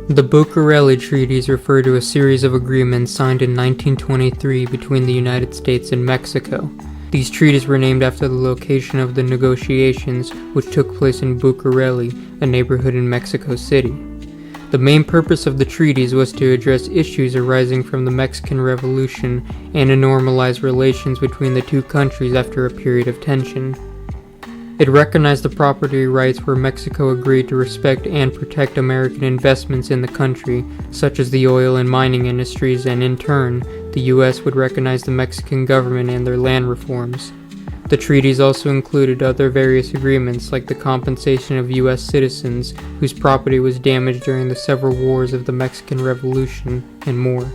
The Bucareli treaties refer to a series of agreements signed in 1923 between the United States and Mexico. These treaties were named after the location of the negotiations, which took place in Bucareli, a neighborhood in Mexico City. The main purpose of the treaties was to address issues arising from the Mexican Revolution and to normalize relations between the two countries after a period of tension. It recognized the property rights where Mexico agreed to respect and protect American investments in the country, such as the oil and mining industries, and in turn, the U.S. would recognize the Mexican government and their land reforms. The treaties also included other various agreements like the compensation of U.S. citizens whose property was damaged during the several wars of the Mexican Revolution, and more.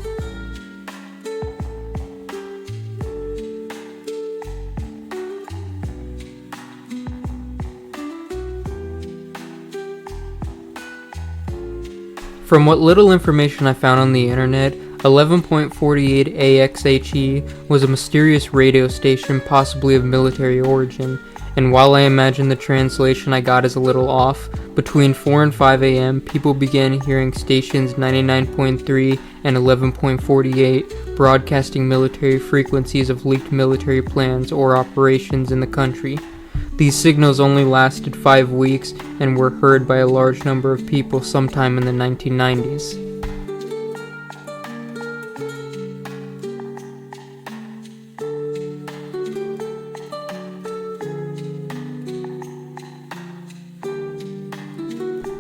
From what little information I found on the internet, 11.48 AXHE was a mysterious radio station possibly of military origin, and while I imagine the translation I got is a little off, between 4 and 5 a.m. people began hearing stations 99.3 and 11.48 broadcasting military frequencies of leaked military plans or operations in the country. These signals only lasted 5 weeks and were heard by a large number of people sometime in the 1990s.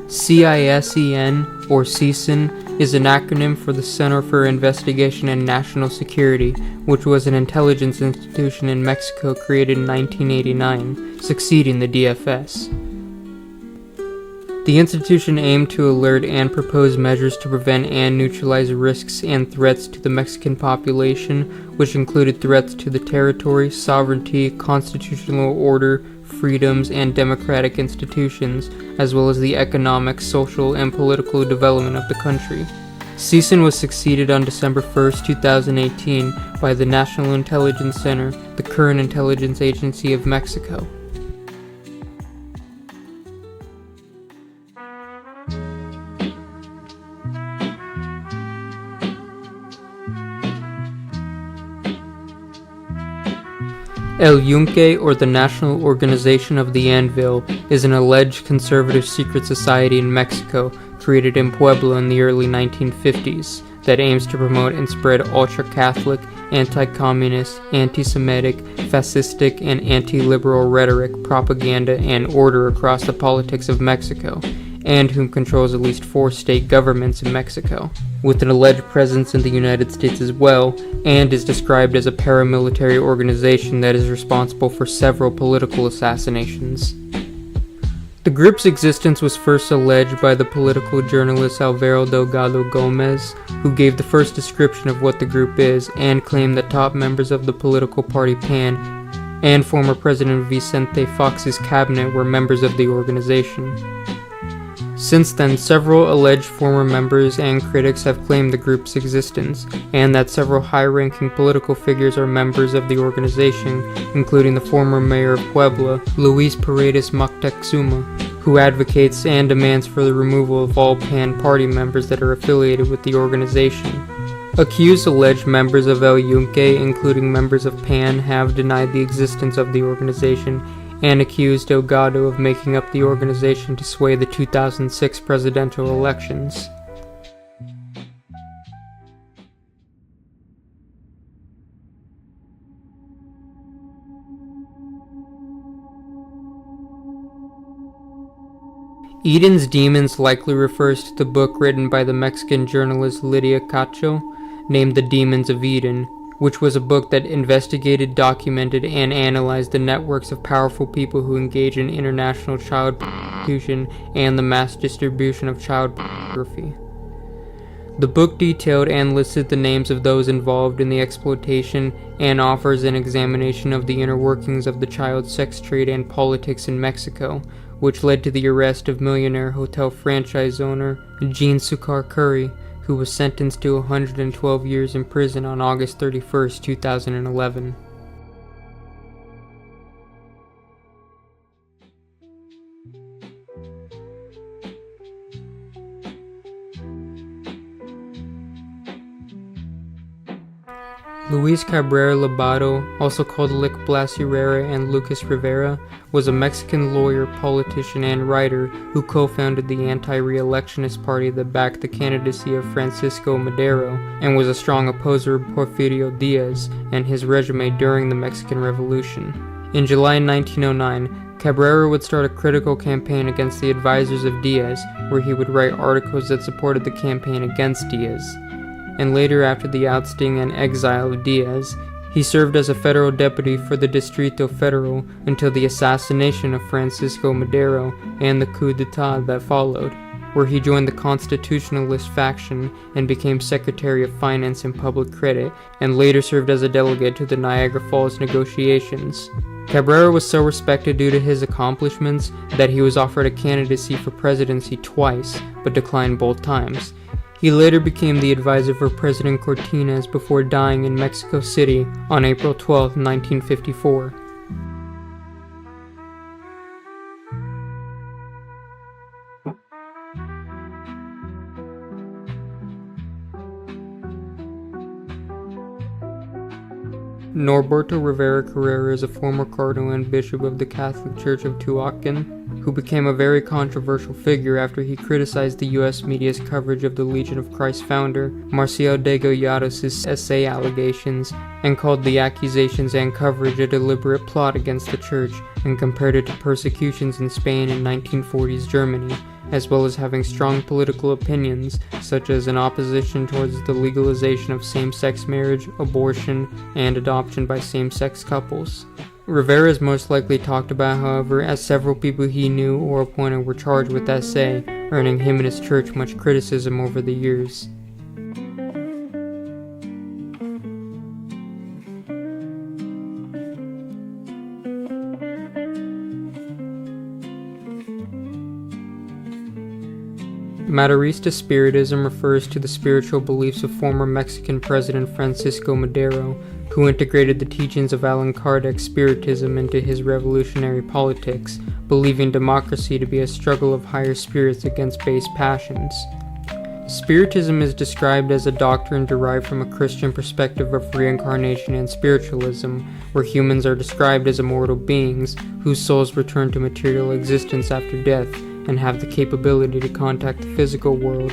CISEN, or CISEN, is an acronym for the Center for Investigation and National Security, which was an intelligence institution in Mexico created in 1989, succeeding the DFS. The institution aimed to alert and propose measures to prevent and neutralize risks and threats to the Mexican population, which included threats to the territory, sovereignty, constitutional order, freedoms, and democratic institutions, as well as the economic, social, and political development of the country. CISEN was succeeded on December 1, 2018 by the National Intelligence Center, the current intelligence agency of Mexico. El Yunque, or the National Organization of the Anvil, is an alleged conservative secret society in Mexico created in Puebla in the early 1950s that aims to promote and spread ultra-Catholic, anti-communist, anti-Semitic, fascistic, and anti-liberal rhetoric, propaganda, and order across the politics of Mexico, and whom controls at least 4 state governments in Mexico, with an alleged presence in the United States as well, and is described as a paramilitary organization that is responsible for several political assassinations. The group's existence was first alleged by the political journalist Alvaro Delgado Gomez, who gave the first description of what the group is, and claimed that top members of the political party PAN and former President Vicente Fox's cabinet were members of the organization. Since then, several alleged former members and critics have claimed the group's existence, and that several high-ranking political figures are members of the organization, including the former mayor of Puebla, Luis Paredes Moctezuma, who advocates and demands for the removal of all PAN party members that are affiliated with the organization. Accused alleged members of El Yunque, including members of PAN, have denied the existence of the organization, and accused Delgado of making up the organization to sway the 2006 presidential elections. Eden's Demons likely refers to the book written by the Mexican journalist Lydia Cacho, named The Demons of Eden, which was a book that investigated, documented, and analyzed the networks of powerful people who engage in international child prostitution and the mass distribution of child pornography. The book detailed and listed the names of those involved in the exploitation and offers an examination of the inner workings of the child sex trade and politics in Mexico, which led to the arrest of millionaire hotel franchise owner Jean Sukar Curry, who was sentenced to 112 years in prison on August 31, 2011. Luis Cabrera Lobato, also called Lic Blas Rivera and Lucas Rivera, was a Mexican lawyer, politician, and writer who co-founded the anti-re-electionist party that backed the candidacy of Francisco Madero and was a strong opposer of Porfirio Diaz and his regime during the Mexican Revolution. In July 1909, Cabrera would start a critical campaign against the advisors of Diaz, where he would write articles that supported the campaign against Diaz. And later, after the ousting and exile of Diaz, he served as a federal deputy for the Distrito Federal until the assassination of Francisco Madero and the coup d'etat that followed, where he joined the Constitutionalist faction and became Secretary of Finance and Public Credit, and later served as a delegate to the Niagara Falls negotiations. Cabrera was so respected due to his accomplishments that he was offered a candidacy for presidency twice, but declined both times. He later became the advisor for President Cortines before dying in Mexico City on April 12, 1954. Norberto Rivera Carrera is a former cardinal and bishop of the Catholic Church of Tehuacán, who became a very controversial figure after he criticized the U.S. media's coverage of the Legion of Christ founder, Marcial Degollados' essay allegations, and called the accusations and coverage a deliberate plot against the Church, and compared it to persecutions in Spain in 1940s Germany, as well as having strong political opinions, such as an opposition towards the legalization of same-sex marriage, abortion, and adoption by same-sex couples. Rivera is most likely talked about, however, as several people he knew or appointed were charged with SA, earning him and his church much criticism over the years. Maderista spiritism refers to the spiritual beliefs of former Mexican President Francisco Madero, who integrated the teachings of Allan Kardec's spiritism into his revolutionary politics, believing democracy to be a struggle of higher spirits against base passions. Spiritism is described as a doctrine derived from a Christian perspective of reincarnation and spiritualism, where humans are described as immortal beings whose souls return to material existence after death, and have the capability to contact the physical world,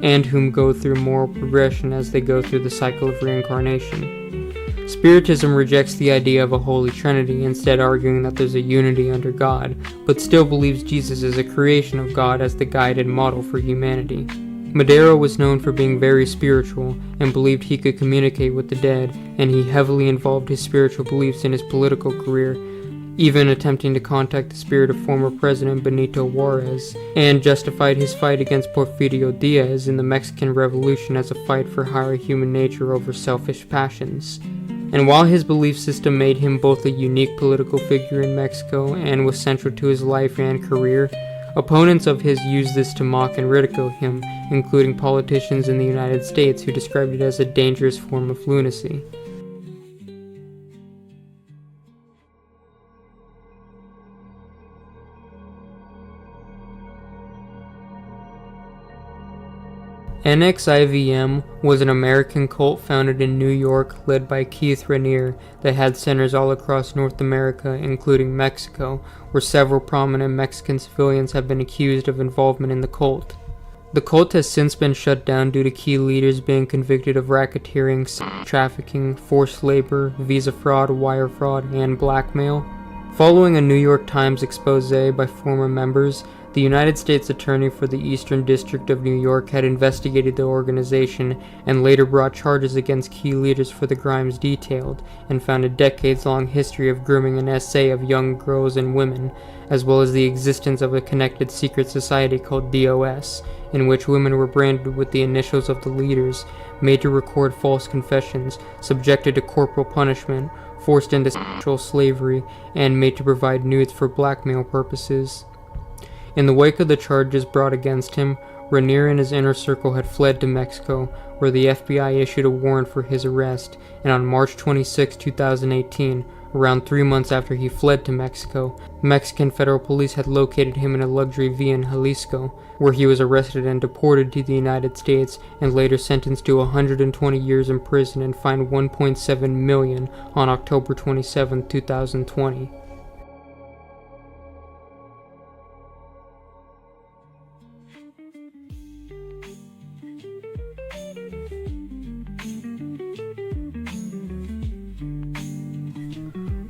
and whom go through moral progression as they go through the cycle of reincarnation. Spiritism rejects the idea of a Holy Trinity, instead arguing that there's a unity under God, but still believes Jesus is a creation of God as the guide and model for humanity. Madero was known for being very spiritual, and believed he could communicate with the dead, and he heavily involved his spiritual beliefs in his political career, even attempting to contact the spirit of former President Benito Juarez, and justified his fight against Porfirio Diaz in the Mexican Revolution as a fight for higher human nature over selfish passions. And while his belief system made him both a unique political figure in Mexico and was central to his life and career, opponents of his used this to mock and ridicule him, including politicians in the United States who described it as a dangerous form of lunacy. NXIVM was an American cult founded in New York led by Keith Raniere that had centers all across North America, including Mexico, where several prominent Mexican civilians have been accused of involvement in the cult. The cult has since been shut down due to key leaders being convicted of racketeering, trafficking, forced labor, visa fraud, wire fraud, and blackmail. Following a New York Times expose by former members, the United States Attorney for the Eastern District of New York had investigated the organization and later brought charges against key leaders for the crimes detailed, and found a decades-long history of grooming an SA of young girls and women, as well as the existence of a connected secret society called DOS, in which women were branded with the initials of the leaders, made to record false confessions, subjected to corporal punishment, forced into sexual slavery, and made to provide nudes for blackmail purposes. In the wake of the charges brought against him, Raniere and his inner circle had fled to Mexico, where the FBI issued a warrant for his arrest, and on March 26, 2018, around 3 months after he fled to Mexico. Mexican federal police had located him in a luxury villa in Jalisco, where he was arrested and deported to the United States and later sentenced to 120 years in prison and fined $1.7 million on October 27, 2020.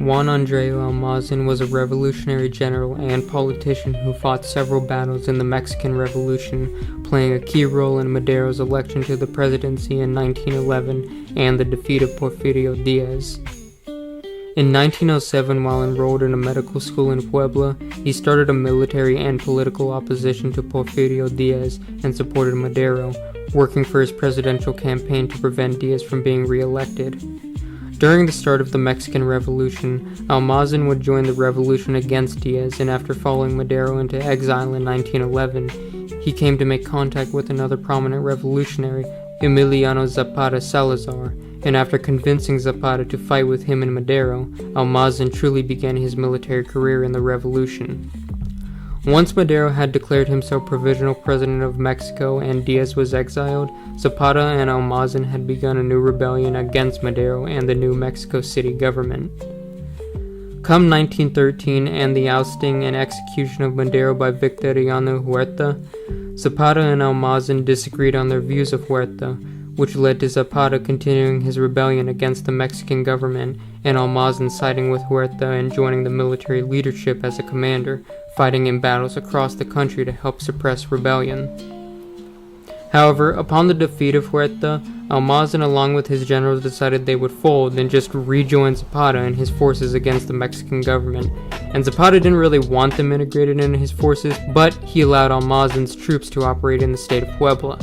Juan Almazán was a revolutionary general and politician who fought several battles in the Mexican Revolution, playing a key role in Madero's election to the presidency in 1911 and the defeat of Porfirio Diaz. In 1907, while enrolled in a medical school in Puebla, he started a military and political opposition to Porfirio Diaz and supported Madero, working for his presidential campaign to prevent Diaz from being re-elected. During the start of the Mexican Revolution, Almazán would join the revolution against Diaz, and after following Madero into exile in 1911, he came to make contact with another prominent revolutionary, Emiliano Zapata Salazar, and after convincing Zapata to fight with him and Madero, Almazán truly began his military career in the revolution. Once Madero had declared himself provisional president of Mexico and Diaz was exiled, Zapata and Almazán had begun a new rebellion against Madero and the new Mexico City government. Come 1913 and the ousting and execution of Madero by Victoriano Huerta, Zapata and Almazán disagreed on their views of Huerta, which led to Zapata continuing his rebellion against the Mexican government and Almazán siding with Huerta and joining the military leadership as a commander, fighting in battles across the country to help suppress rebellion. However, upon the defeat of Huerta, Almazán along with his generals decided they would fold and just rejoin Zapata and his forces against the Mexican government. And Zapata didn't really want them integrated into his forces, but he allowed Almazán's troops to operate in the state of Puebla.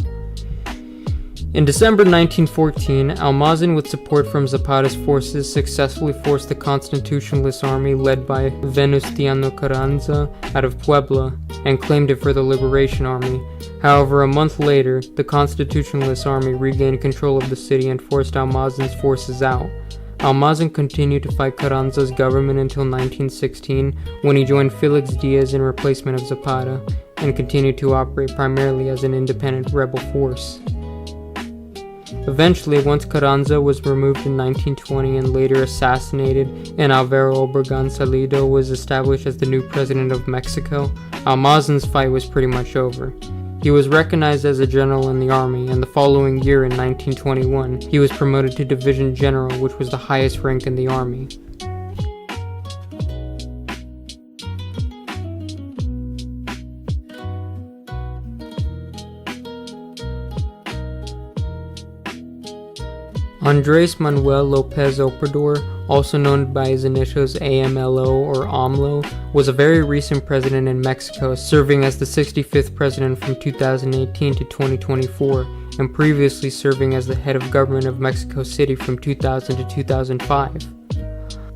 In December 1914, Almazán, with support from Zapata's forces, successfully forced the Constitutionalist Army led by Venustiano Carranza out of Puebla and claimed it for the Liberation Army. However, a month later, the Constitutionalist Army regained control of the city and forced Almazán's forces out. Almazán continued to fight Carranza's government until 1916, when he joined Felix Diaz in replacement of Zapata, and continued to operate primarily as an independent rebel force. Eventually, once Carranza was removed in 1920 and later assassinated, and Álvaro Obregón Salido was established as the new president of Mexico, Almazán's fight was pretty much over. He was recognized as a general in the army, and the following year in 1921, he was promoted to division general, which was the highest rank in the army. Andrés Manuel López Obrador, also known by his initials AMLO or AMLO, was a very recent president in Mexico, serving as the 65th president from 2018 to 2024, and previously serving as the head of government of Mexico City from 2000 to 2005.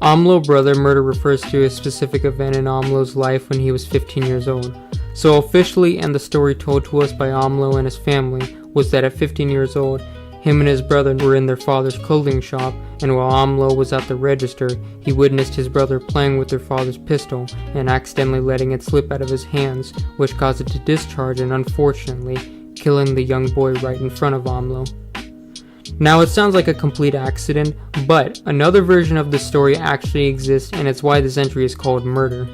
AMLO brother murder refers to a specific event in AMLO's life when he was 15 years old. So officially, and the story told to us by AMLO and his family, was that at 15 years old, him and his brother were in their father's clothing shop, and while AMLO was at the register, he witnessed his brother playing with their father's pistol and accidentally letting it slip out of his hands, which caused it to discharge and unfortunately, killing the young boy right in front of AMLO. Now it sounds like a complete accident, but another version of the story actually exists, and it's why this entry is called murder.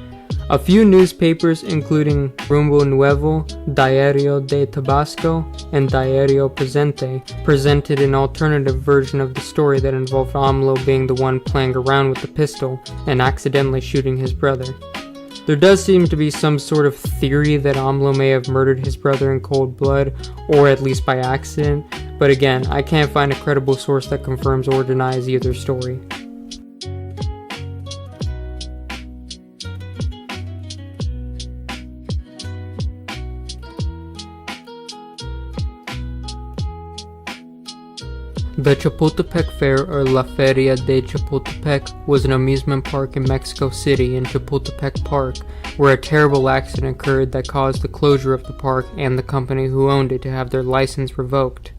A few newspapers, including Rumbo Nuevo, Diario de Tabasco, and Diario Presente, presented an alternative version of the story that involved AMLO being the one playing around with the pistol and accidentally shooting his brother. There does seem to be some sort of theory that AMLO may have murdered his brother in cold blood, or at least by accident, but again, I can't find a credible source that confirms or denies either story. The Chapultepec Fair, or La Feria de Chapultepec, was an amusement park in Mexico City in Chapultepec Park, where a terrible accident occurred that caused the closure of the park and the company who owned it to have their license revoked.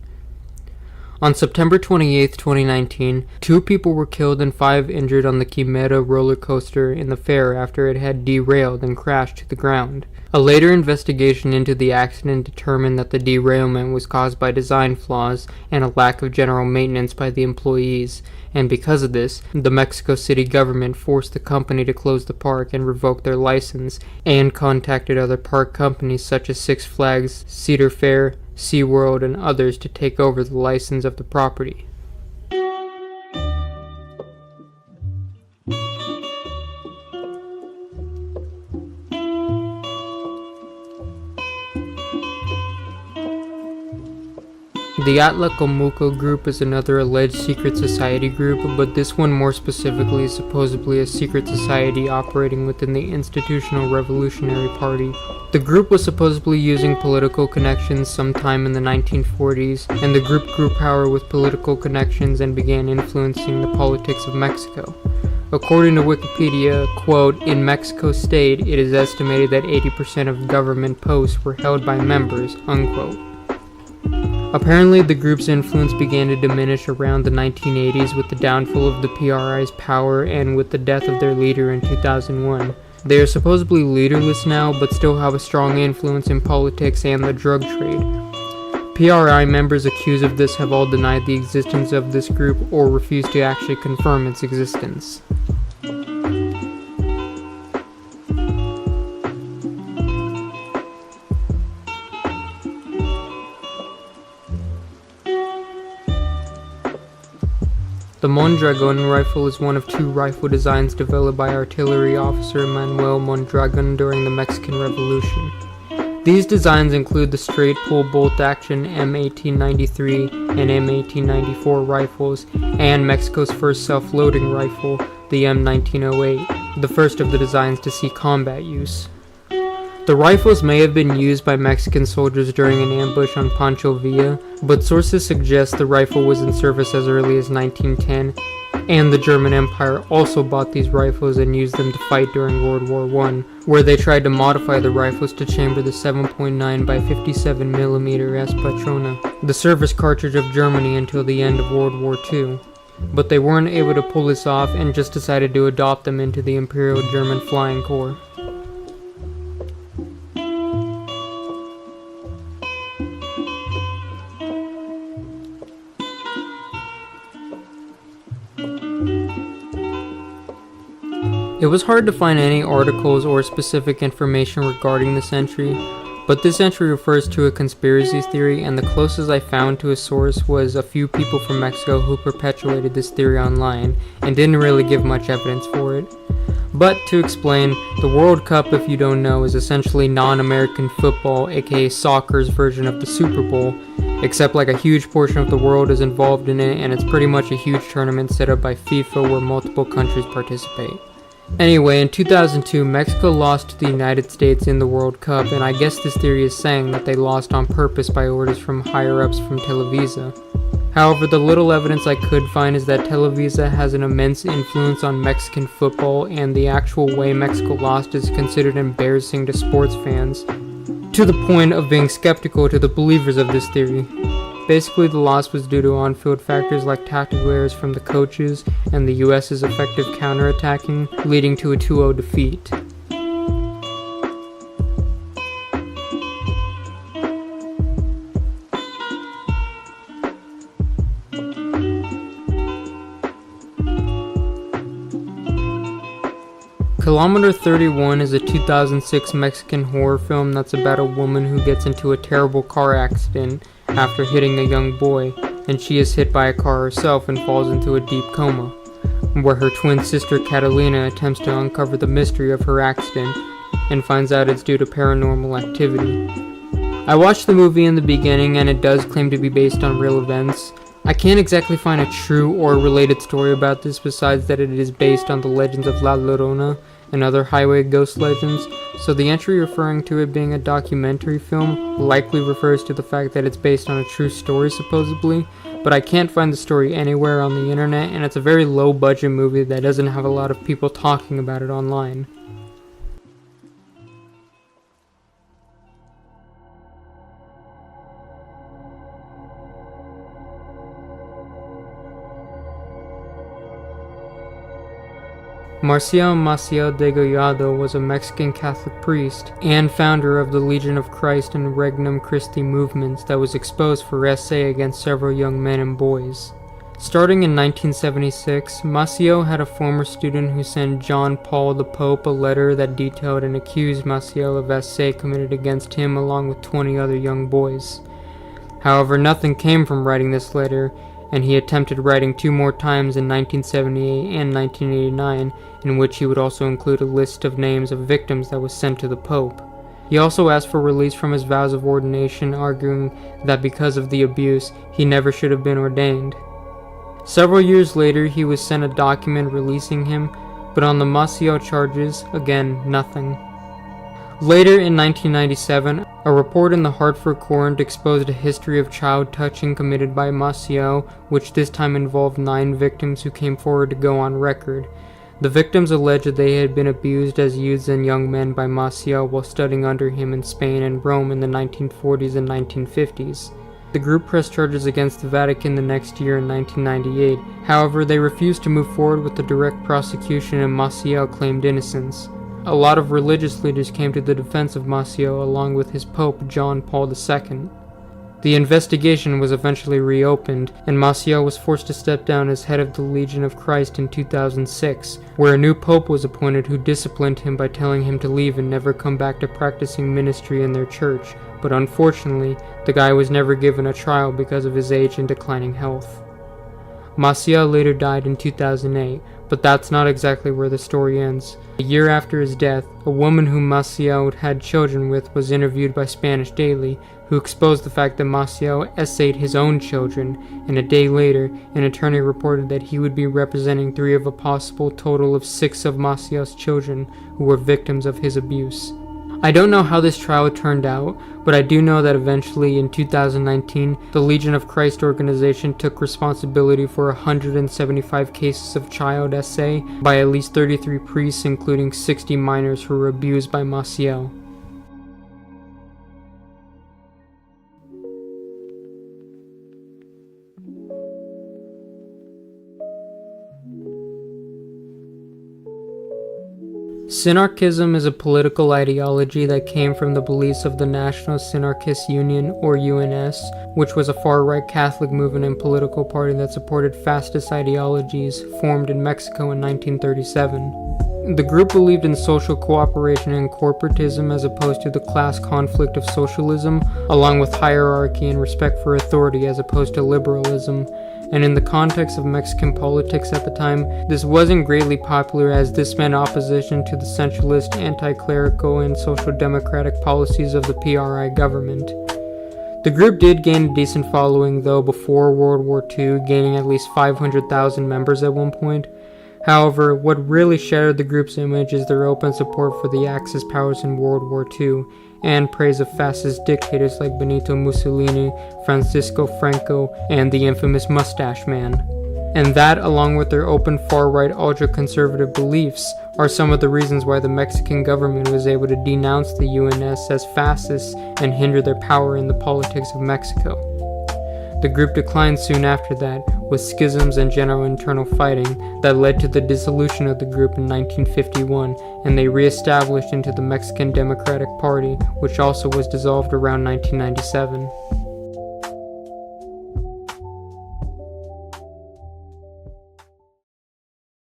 On September 28, 2019, 2 people were killed and 5 injured on the Kilometer roller coaster in the fair after it had derailed and crashed to the ground. A later investigation into the accident determined that the derailment was caused by design flaws and a lack of general maintenance by the employees, and because of this, the Mexico City government forced the company to close the park and revoke their license, and contacted other park companies such as Six Flags, Cedar Fair, SeaWorld, and others to take over the license of the property. The Atlacomulco group is another alleged secret society group, but this one more specifically is supposedly a secret society operating within the Institutional Revolutionary Party. The group was supposedly using political connections sometime in the 1940s, and the group grew power with political connections and began influencing the politics of Mexico. According to Wikipedia, quote, "In Mexico State, it is estimated that 80% of government posts were held by members," unquote. Apparently, the group's influence began to diminish around the 1980s with the downfall of the PRI's power and with the death of their leader in 2001. They are supposedly leaderless now, but still have a strong influence in politics and the drug trade. PRI members accused of this have all denied the existence of this group or refused to actually confirm its existence. The Mondragón rifle is one of 2 rifle designs developed by artillery officer Manuel Mondragón during the Mexican Revolution. These designs include the straight pull bolt action M1893 and M1894 rifles, and Mexico's first self-loading rifle, the M1908, the first of the designs to see combat use. The rifles may have been used by Mexican soldiers during an ambush on Pancho Villa, but sources suggest the rifle was in service as early as 1910, and the German Empire also bought these rifles and used them to fight during World War I, where they tried to modify the rifles to chamber the 7.9 by 57mm S Patrona, the service cartridge of Germany until the end of World War II. But they weren't able to pull this off and just decided to adopt them into the Imperial German Flying Corps. It was hard to find any articles or specific information regarding this entry, but this entry refers to a conspiracy theory, and the closest I found to a source was a few people from Mexico who perpetuated this theory online and didn't really give much evidence for it. But to explain, the World Cup, if you don't know, is essentially non-American football, aka soccer's version of the Super Bowl, except like a huge portion of the world is involved in it, and it's pretty much a huge tournament set up by FIFA where multiple countries participate. Anyway, in 2002, Mexico lost to the United States in the World Cup, and I guess this theory is saying that they lost on purpose by orders from higher-ups from Televisa. However, the little evidence I could find is that Televisa has an immense influence on Mexican football, and the actual way Mexico lost is considered embarrassing to sports fans, to the point of being skeptical to the believers of this theory. Basically, the loss was due to on-field factors like tactical errors from the coaches and the US's effective counterattacking, leading to a 2-0 defeat. Kilometer 31 is a 2006 Mexican horror film that's about a woman who gets into a terrible car accident after hitting a young boy, and she is hit by a car herself and falls into a deep coma, where her twin sister Catalina attempts to uncover the mystery of her accident and finds out it's due to paranormal activity. I watched the movie in the beginning, and it does claim to be based on real events. I can't exactly find a true or related story about this besides that it is based on the legends of La Llorona and other highway ghost legends, so the entry referring to it being a documentary film likely refers to the fact that it's based on a true story supposedly, but I can't find the story anywhere on the internet, and it's a very low budget movie that doesn't have a lot of people talking about it online. Marcial Maciel Degollado was a Mexican Catholic priest and founder of the Legion of Christ and Regnum Christi movements that was exposed for SA against several young men and boys. Starting in 1976, Maciel had a former student who sent John Paul the Pope a letter that detailed and accused Maciel of SA committed against him along with 20 other young boys. However, nothing came from writing this letter, and he attempted writing 2 more times in 1978 and 1989, in which he would also include a list of names of victims that was sent to the Pope. He also asked for release from his vows of ordination, arguing that because of the abuse, he never should have been ordained. Several years later, he was sent a document releasing him, but on the Maciel charges, again, nothing. Later in 1997, a report in the Hartford Courant exposed a history of child touching committed by Maciel, which this time involved 9 victims who came forward to go on record. The victims alleged that they had been abused as youths and young men by Maciel while studying under him in Spain and Rome in the 1940s and 1950s. The group pressed charges against the Vatican the next year in 1998. However, they refused to move forward with the direct prosecution and Maciel claimed innocence. A lot of religious leaders came to the defense of Maciel along with his Pope John Paul II. The investigation was eventually reopened, and Maciel was forced to step down as head of the Legion of Christ in 2006, where a new pope was appointed who disciplined him by telling him to leave and never come back to practicing ministry in their church, but unfortunately, the guy was never given a trial because of his age and declining health. Maciel later died in 2008, but that's not exactly where the story ends. A year after his death, a woman whom Maciel had children with was interviewed by Spanish Daily, who exposed the fact that Maciel essayed his own children, and a day later, an attorney reported that he would be representing 3 of a possible total of 6 of Maciel's children who were victims of his abuse. I don't know how this trial turned out, but I do know that eventually in 2019, the Legion of Christ organization took responsibility for 175 cases of child SA by at least 33 priests, including 60 minors who were abused by Maciel. Sinarquism is a political ideology that came from the beliefs of the National Sinarquist Union, or UNS, which was a far-right Catholic movement and political party that supported fascist ideologies formed in Mexico in 1937. The group believed in social cooperation and corporatism as opposed to the class conflict of socialism, along with hierarchy and respect for authority as opposed to liberalism. And in the context of Mexican politics at the time, this wasn't greatly popular as this meant opposition to the centralist, anti-clerical, and social democratic policies of the PRI government. The group did gain a decent following though before World War II, gaining at least 500,000 members at one point. However, what really shattered the group's image is their open support for the Axis powers in World War II, and praise of fascist dictators like Benito Mussolini, Francisco Franco, and the infamous Mustache Man. And that, along with their open far-right ultra-conservative beliefs, are some of the reasons why the Mexican government was able to denounce the UNS as fascists and hinder their power in the politics of Mexico. The group declined soon after that, with schisms and general internal fighting that led to the dissolution of the group in 1951, and they re-established into the Mexican Democratic Party, which also was dissolved around 1997.